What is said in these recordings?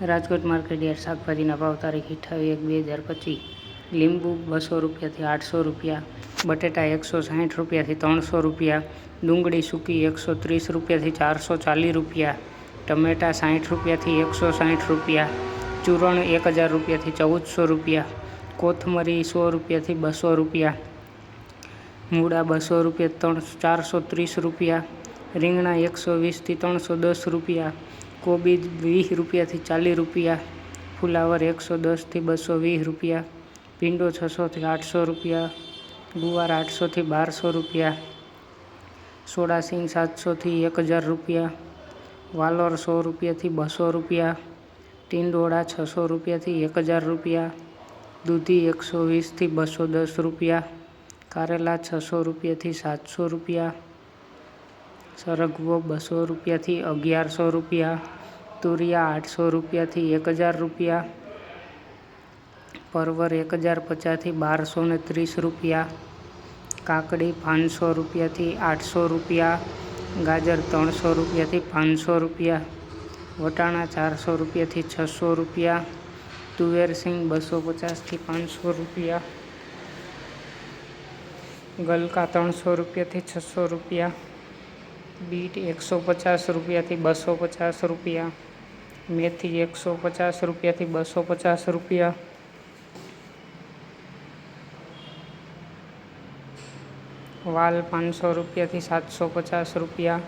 Rajkot market yard શાકભાજીના ભાવ તારીખ 28/1/2025। લીંબુ 200 રૂપિયાથી 800 રૂપિયા, બટેટા 160 રૂપિયાથી 300 રૂપિયા, ડુંગળી સૂકી 130 રૂપિયાથી 440 રૂપિયા, ટમેટા 60 રૂપિયાથી 160 રૂપિયા, ચૂરણ 1000 રૂપિયાથી 1400 રૂપિયા, કોથમરી 100 રૂપિયાથી 200 રૂપિયા, મૂળા 200 રૂપિયા 430 રૂપિયા, રીંગણા 120થી 310 રૂપિયા, કોબીજ 20 રૂપિયાથી 40 રૂપિયા, ફુલાવર 110થી 220 રૂપિયા, ભીંડો 600થી 800 રૂપિયા, ગુવાર 800થી 1200 રૂપિયા, સોડાસિંગ 700થી 1000 રૂપિયા, વાલોર 100 રૂપિયાથી 200 રૂપિયા, ટીંડોળા 600 રૂપિયાથી 1000 રૂપિયા, દૂધી 120થી 210 રૂપિયા, કારેલા 600 રૂપિયાથી 700 રૂપિયા, સરગવો 200 રૂપિયાથી 1100 રૂપિયા, તુરિયા 800 રૂપિયાથી 1000 રૂપિયા, પરવર 1050થી 1230 રૂપિયા, કાકડી 500 રૂપિયાથી 800 રૂપિયા, ગાજર 300 રૂપિયાથી 500 રૂપિયા, વટાણા 400 રૂપિયાથી 600 રૂપિયા, તુવેરસિંગ 250થી 500 રૂપિયા, ગલકા 300 રૂપિયાથી 600 રૂપિયા, બીટ 150 રૂપિયાથી 250 રૂપિયા, મેથી 150 રૂપિયાથી 250 રૂપિયા, વાલ 500 રૂપિયાથી 750 રૂપિયા,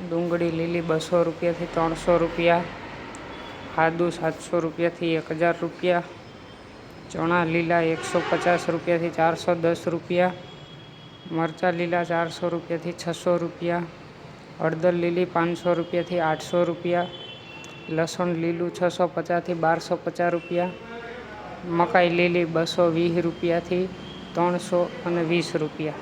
ડુંગળી લીલી 200 રૂપિયાથી 300 રૂપિયા, આદુ 700 રૂપિયાથી 1000 રૂપિયા, ચણા લીલા 150 રૂપિયાથી 410 રૂપિયા, મરચાં લીલા 400 રૂપિયાથી 600 રૂપિયા, હળદર લીલી 500 રૂપિયાથી 800 રૂપિયા, લસણ લીલું 650થી 1250 રૂપિયા, મકાઈ લીલી 220 રૂપિયાથી 320 રૂપિયા।